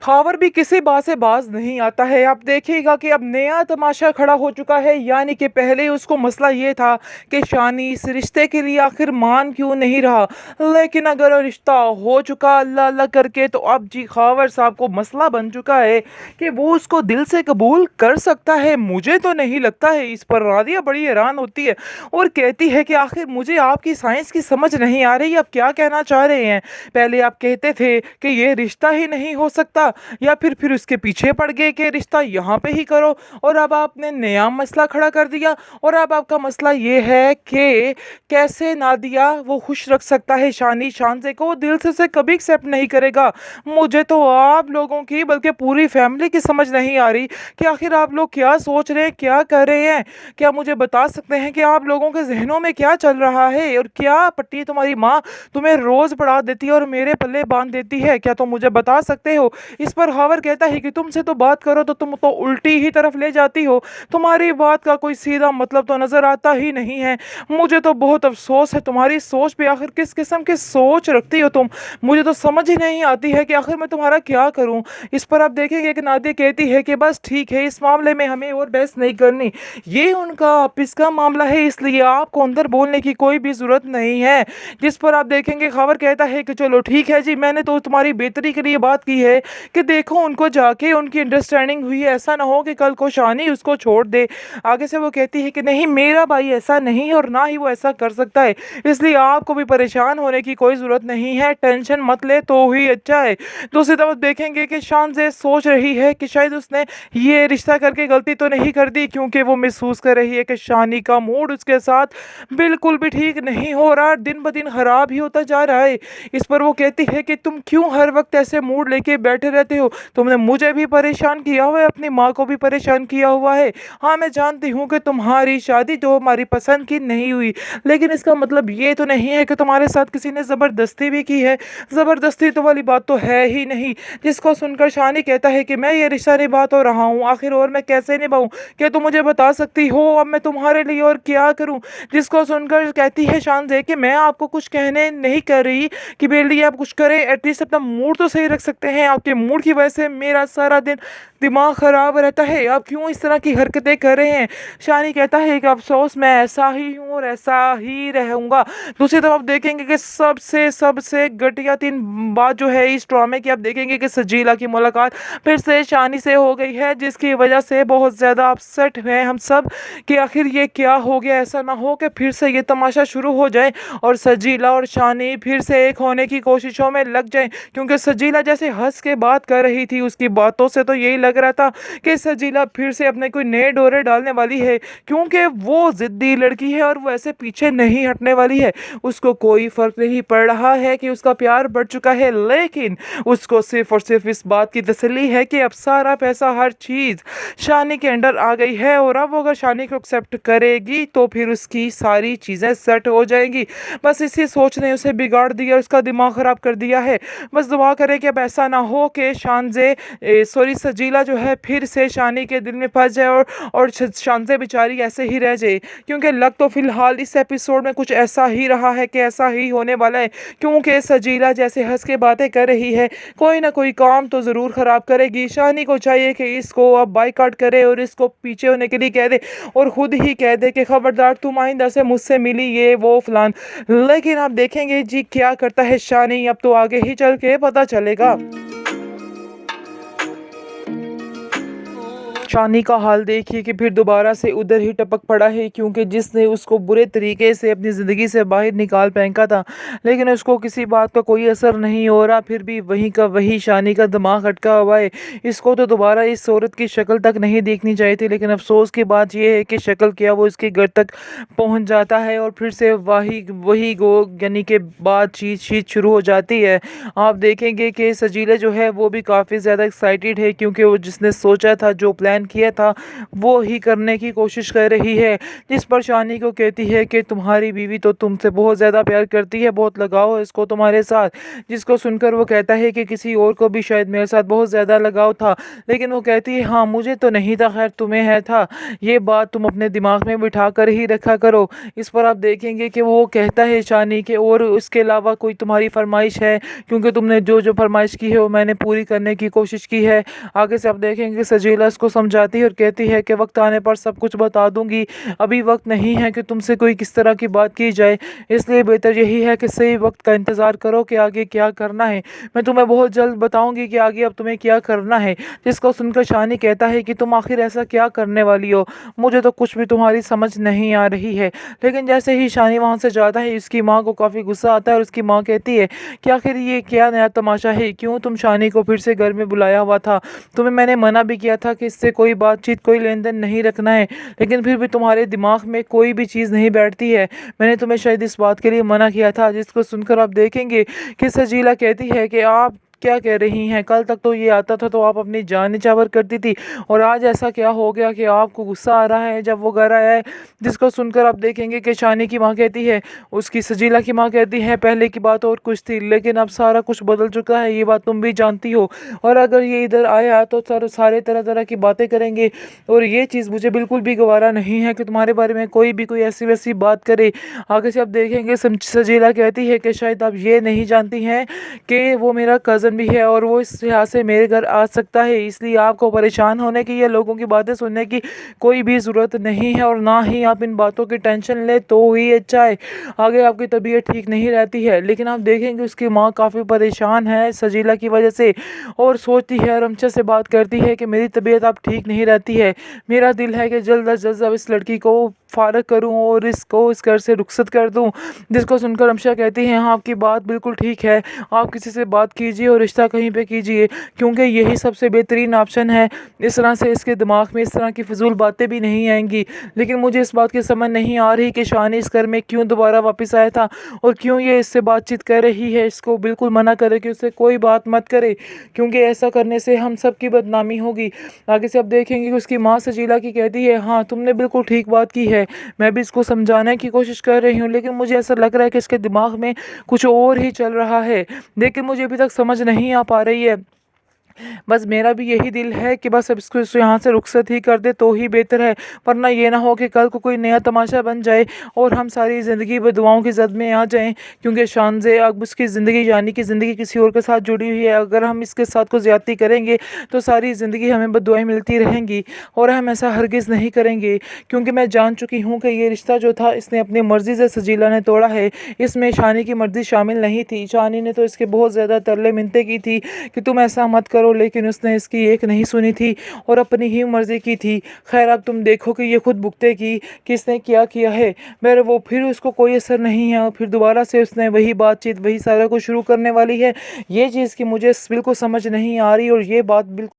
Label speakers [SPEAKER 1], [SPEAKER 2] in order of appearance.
[SPEAKER 1] खावर भी किसी बात से बाज नहीं आता है। आप देखिएगा कि अब नया तमाशा खड़ा हो चुका है, यानी कि पहले उसको मसला ये था कि शानी इस रिश्ते के लिए आखिर मान क्यों नहीं रहा, लेकिन अगर वो रिश्ता हो चुका अल्लाह अल्लाह करके, तो अब जी खावर साहब को मसला बन चुका है कि वो उसको दिल से कबूल कर सकता है। मुझे तो नहीं लगता है। इस पर रादिया बड़ी हैरान होती है और कहती है कि आखिर मुझे आपकी साइंस की समझ नहीं आ रही, आप क्या कहना चाह रहे हैं। पहले आप कहते थे कि ये रिश्ता ही नहीं हो सकता, या फिर उसके पीछे पड़ गए कि रिश्ता यहाँ पे ही करो, और अब आपने नया मसला खड़ा कर दिया। और अब आपका मसला ये है कि कैसे नादिया वो खुश रख सकता है शानी शानजे को, वो दिल से उसे कभी एक्सेप्ट नहीं करेगा। मुझे तो आप लोगों की बल्कि पूरी फैमिली की समझ नहीं आ रही कि आखिर आप लोग क्या सोच रहे हैं, क्या कर रहे हैं। क्या मुझे बता सकते हैं कि आप लोगों के जहनों में क्या चल रहा है, और क्या पट्टी तुम्हारी माँ तुम्हें रोज पढ़ा देती है और मेरे पल्ले बांध देती है, क्या तुम मुझे बता सकते हो। इस पर हावर कहता है कि तुमसे तो बात करो तो तुम तो उल्टी ही तरफ ले जाती हो, तुम्हारी बात का कोई सीधा मतलब तो नजर आता ही नहीं है। मुझे तो बहुत अफसोस है, तुम्हारी सोच पे आखिर किस किस्म की सोच रखती हो तुम, मुझे तो समझ ही नहीं आती है कि आखिर मैं तुम्हारा क्या करूं। इस पर आप देखेंगे कि नादिया कहती है कि बस ठीक है, इस मामले में हमें और बहस नहीं करनी, ये उनका ऑफिस का मामला है, इसलिए आपको अंदर बोलने की कोई भी जरूरत नहीं है। जिस पर आप देखेंगे खबर कहता है कि चलो ठीक है जी, मैंने तो तुम्हारी बेहतरी के लिए बात की है कि देखो उनको जाके उनकी अंडरस्टैंडिंग हुई है, ऐसा ना हो कि कल को शानी उसको छोड़ दे। आगे से वो कहती है कि नहीं, मेरा भाई ऐसा नहीं है और ना ही वो ऐसा कर सकता है, इसलिए आपको भी परेशान होने की कोई ज़रूरत नहीं है, टेंशन मत ले तो ही अच्छा है। दूसरी तरफ देखेंगे कि शानज़े सोच रही है कि शायद उसने ये रिश्ता करके गलती तो नहीं कर दी, क्योंकि वो महसूस कर रही है कि शानी का मूड उसके साथ बिल्कुल भी ठीक नहीं हो रहा, दिन ब दिन खराब ही होता जा रहा है। इस पर वो कहती है कि तुम क्यों हर वक्त ऐसे मूड लेके बैठे रहते हो, तुमने मुझे भी परेशान किया हुआ है, अपनी माँ को भी परेशान किया हुआ है। हाँ, मैं जानती हूँ कि तुम्हारी शादी जो हमारी पसंद की नहीं हुई, लेकिन इसका मतलब ये तो नहीं है कि तुम्हारे साथ किसी ने ज़बरदस्ती भी की है, ज़बरदस्ती तो वाली बात तो है ही नहीं। जिसको सुनकर शानी कहता है कि मैं ये रिश्ता निभा तो रहा हूँ, आखिर और मैं कैसे निभाऊँ, क्या तुम मुझे बता सकती हो, अब मैं तुम्हारे लिए और क्या करूँ। जिसको सुनकर कहती है शानज़े कि मैं आपको कुछ कहने नहीं कर रही कि मेरे लिए आप कुछ करें, एटलीस्ट अपना मूड तो सही रख सकते हैं, आपके मूड की वजह से मेरा सारा दिन दिमाग ख़राब रहता है, आप क्यों इस तरह की हरकतें कर रहे हैं। शानी कहता है कि अफसोस मैं ऐसा ही हूँ और ऐसा ही रहूँगा। दूसरी तरफ आप देखेंगे कि सबसे सबसे घटिया तीन बात जो है इस ड्रामे की, आप देखेंगे कि सजीला की मुलाकात फिर से शानी से हो गई है, जिसकी वजह से बहुत ज़्यादा अपसेट हैं हम सब कि आखिर ये क्या हो गया। ऐसा ना हो कि फिर से ये तमाशा शुरू हो जाए और सजीला और शानी फिर से एक होने की कोशिशों में लग जाए, क्योंकि सजीला जैसे हंस के बात कर रही थी, उसकी बातों से तो यही लग रहा था कि सजीला फिर से अपने कोई नए डोरे डालने वाली है, क्योंकि वो जिद्दी लड़की है और वो ऐसे पीछे नहीं हटने वाली है। उसको कोई फर्क नहीं पड़ रहा है कि उसका प्यार बढ़ चुका है, लेकिन उसको सिर्फ और सिर्फ इस बात की तसल्ली है कि अब सारा पैसा, हर चीज़ शानी के अंडर आ गई है, और अब वो अगर शानी को एक्सेप्ट करेगी तो फिर उसकी सारी चीज़ें सेट हो जाएंगी। बस इसी सोच ने उसे बिगाड़ दिया, उसका दिमाग ख़राब कर दिया है। बस दुआ करें कि अब ऐसा ना हो कि सजीला जो है फिर से शानी के दिल में फंस जाए और शानज़े बेचारी ऐसे ही रह जाए, क्योंकि लग तो फिलहाल इस एपिसोड में कुछ ऐसा ही रहा है कि ऐसा ही होने वाला है, क्योंकि सजीला जैसे हंस के बातें कर रही है, कोई ना कोई काम तो ज़रूर ख़राब करेगी। शानी को चाहिए कि इसको अब बाइकआउट करे और इसको पीछे होने के लिए कह दे, और ख़ुद ही कह दे कि खबरदार तुम आइंदा से मुझसे मिली ये वो फलान। लेकिन आप देखेंगे जी क्या करता है शानी, अब तो आगे ही चल के पता चलेगा। शानी का हाल देखिए कि फिर दोबारा से उधर ही टपक पड़ा है, क्योंकि जिसने उसको बुरे तरीके से अपनी ज़िंदगी से बाहर निकाल फेंका था, लेकिन उसको किसी बात का कोई असर नहीं हो रहा, फिर भी वहीं का वही शानी का दिमाग अटका हुआ है। इसको तो दोबारा इस औरत की शक्ल तक नहीं देखनी चाहिए थी, लेकिन अफसोस की बात यह है कि शक्ल क्या वो इसके घर तक पहुंच जाता है और फिर से वही वही गो यानी कि बातचीत शुरू हो जाती है। आप देखेंगे कि सजीला जो है वो भी काफ़ी ज़्यादा एक्साइटेड है, क्योंकि वो जिसने सोचा था, जो प्लान प्लान किया था वो ही करने की कोशिश कर रही है। जिस पर शानी को कहती है कि तुम्हारी बीवी तो तुमसे बहुत ज़्यादा प्यार करती है, बहुत लगाव है इसको तुम्हारे साथ। जिसको सुनकर वो कहता है कि किसी और को भी शायद मेरे साथ बहुत ज़्यादा लगाव था, लेकिन वो कहती है हाँ मुझे तो नहीं था, खैर तुम्हें है था। ये बात तुम अपने दिमाग में बिठा कर ही रखा करो। इस पर आप देखेंगे कि वो कहता है शानी के और इसके अलावा कोई तुम्हारी फरमाइश है, क्योंकि तुमने जो जो फरमाइश की है वो मैंने पूरी करने की कोशिश की है। आगे से आप देखेंगे सजीला इसको समझाती है और कहती है कि वक्त आने पर सब कुछ बता दूंगी, अभी वक्त नहीं है कि तुमसे कोई किस तरह की बात की जाए, इसलिए बेहतर यही है कि सही वक्त का इंतज़ार करो कि आगे क्या करना है। मैं तुम्हें बहुत जल्द बताऊंगी कि आगे अब तुम्हें क्या करना है। जिसको सुनकर शानी कहता है कि तुम आखिर ऐसा क्या करने वाली हो, मुझे तो कुछ भी तुम्हारी समझ नहीं आ रही है। लेकिन जैसे ही शानी वहाँ से जाता है उसकी माँ को काफ़ी गुस्सा आता है और उसकी माँ कहती है कि आखिर ये क्या नया तमाशा है, क्यों तुम शानी को फिर से घर में बुलाया हुआ था, तुम्हें मैंने मना भी किया था कि इससे कोई बातचीत कोई लेन देन नहीं रखना है, लेकिन फिर भी तुम्हारे दिमाग में कोई भी चीज़ नहीं बैठती है, मैंने तुम्हें शायद इस बात के लिए मना किया था। जिसको सुनकर आप देखेंगे कि सजीला कहती है कि आप क्या कह रही हैं, कल तक तो ये आता था तो आप अपनी जान निछावर करती थी, और आज ऐसा क्या हो गया कि आपको गुस्सा आ रहा है जब वो घर आया है। जिसको सुनकर आप देखेंगे कि शानी की माँ कहती है, उसकी सजीला की माँ कहती है पहले की बात और कुछ थी, लेकिन अब सारा कुछ बदल चुका है, ये बात तुम भी जानती हो, और अगर ये इधर आया तो सारे तरह तरह की बातें करेंगे, और ये चीज़ मुझे बिल्कुल भी गवारा नहीं है कि तुम्हारे बारे में कोई भी कोई ऐसी वैसी बात करे। आगे से आप देखेंगे सजीला कहती है कि शायद आप ये नहीं जानती हैं कि वो मेरा कज़न भी है और वो इस लिहाज से मेरे घर आ सकता है, इसलिए आपको परेशान होने की या लोगों की बातें सुनने की कोई भी ज़रूरत नहीं है, और ना ही आप इन बातों की टेंशन ले तो ही अच्छा है। आगे आपकी तबीयत ठीक नहीं रहती है, लेकिन आप देखेंगे उसकी माँ काफ़ी परेशान है सजीला की वजह से, और सोचती है और अमचा से बात करती है कि मेरी तबीयत अब ठीक नहीं रहती है, मेरा दिल है कि जल्द अज जल्द अब इस लड़की को फारग करूं और इसको इस घर से रुखसत कर दूं। जिसको सुनकर अमशा कहती हैं हाँ आपकी बात बिल्कुल ठीक है, आप किसी से बात कीजिए और रिश्ता कहीं पे कीजिए, क्योंकि यही सबसे बेहतरीन ऑप्शन है। इस तरह से इसके दिमाग में इस तरह की फिजूल बातें भी नहीं आएंगी। लेकिन मुझे इस बात की समझ नहीं आ रही कि शानी इस घर में क्यों दोबारा वापस आया था और क्यों ये इससे बातचीत कर रही है। इसको बिल्कुल मना करे कि उससे कोई बात मत करे, क्योंकि ऐसा करने से हम सब की बदनामी होगी। आगे से आप देखेंगे कि उसकी माँ सजीला की कहती है हाँ तुमने बिल्कुल ठीक बात की है, मैं भी इसको समझाने की कोशिश कर रही हूँ, लेकिन मुझे ऐसा लग रहा है कि इसके दिमाग में कुछ और ही चल रहा है, लेकिन मुझे अभी तक समझ नहीं आ पा रही है। बस मेरा भी यही दिल है कि बस अब इसको यहाँ से रुखसत ही कर दे तो ही बेहतर है, वरना ये ना हो कि कल को कोई नया तमाशा बन जाए और हम सारी ज़िंदगी बदुआओं की जद में आ जाएं, क्योंकि शान से अब उसकी ज़िंदगी यानी कि ज़िंदगी किसी और के साथ जुड़ी हुई है। अगर हम इसके साथ को ज़्यादती करेंगे तो सारी ज़िंदगी हमें बदुआएं मिलती रहेंगी, और हम ऐसा हरगिज़ नहीं करेंगे, क्योंकि मैं जान चुकी हूँ कि ये रिश्ता जो था इसने अपनी मर्ज़ी से सजीला ने तोड़ा है, इसमें शानी की मर्ज़ी शामिल नहीं थी। शानी ने तो इसके बहुत ज़्यादा तरले मिन्नतें की थी कि तुम ऐसा मत करो, लेकिन उसने इसकी एक नहीं सुनी थी और अपनी ही मर्जी की थी। खैर अब तुम देखो कि ये खुद भुगतेगी कि इसने क्या किया है, मेरे वो फिर उसको कोई असर नहीं है और फिर दोबारा से उसने वही बातचीत वही सारा कुछ शुरू करने वाली है। ये चीज़ की मुझे बिल्कुल समझ नहीं आ रही, और ये बात बिल्कुल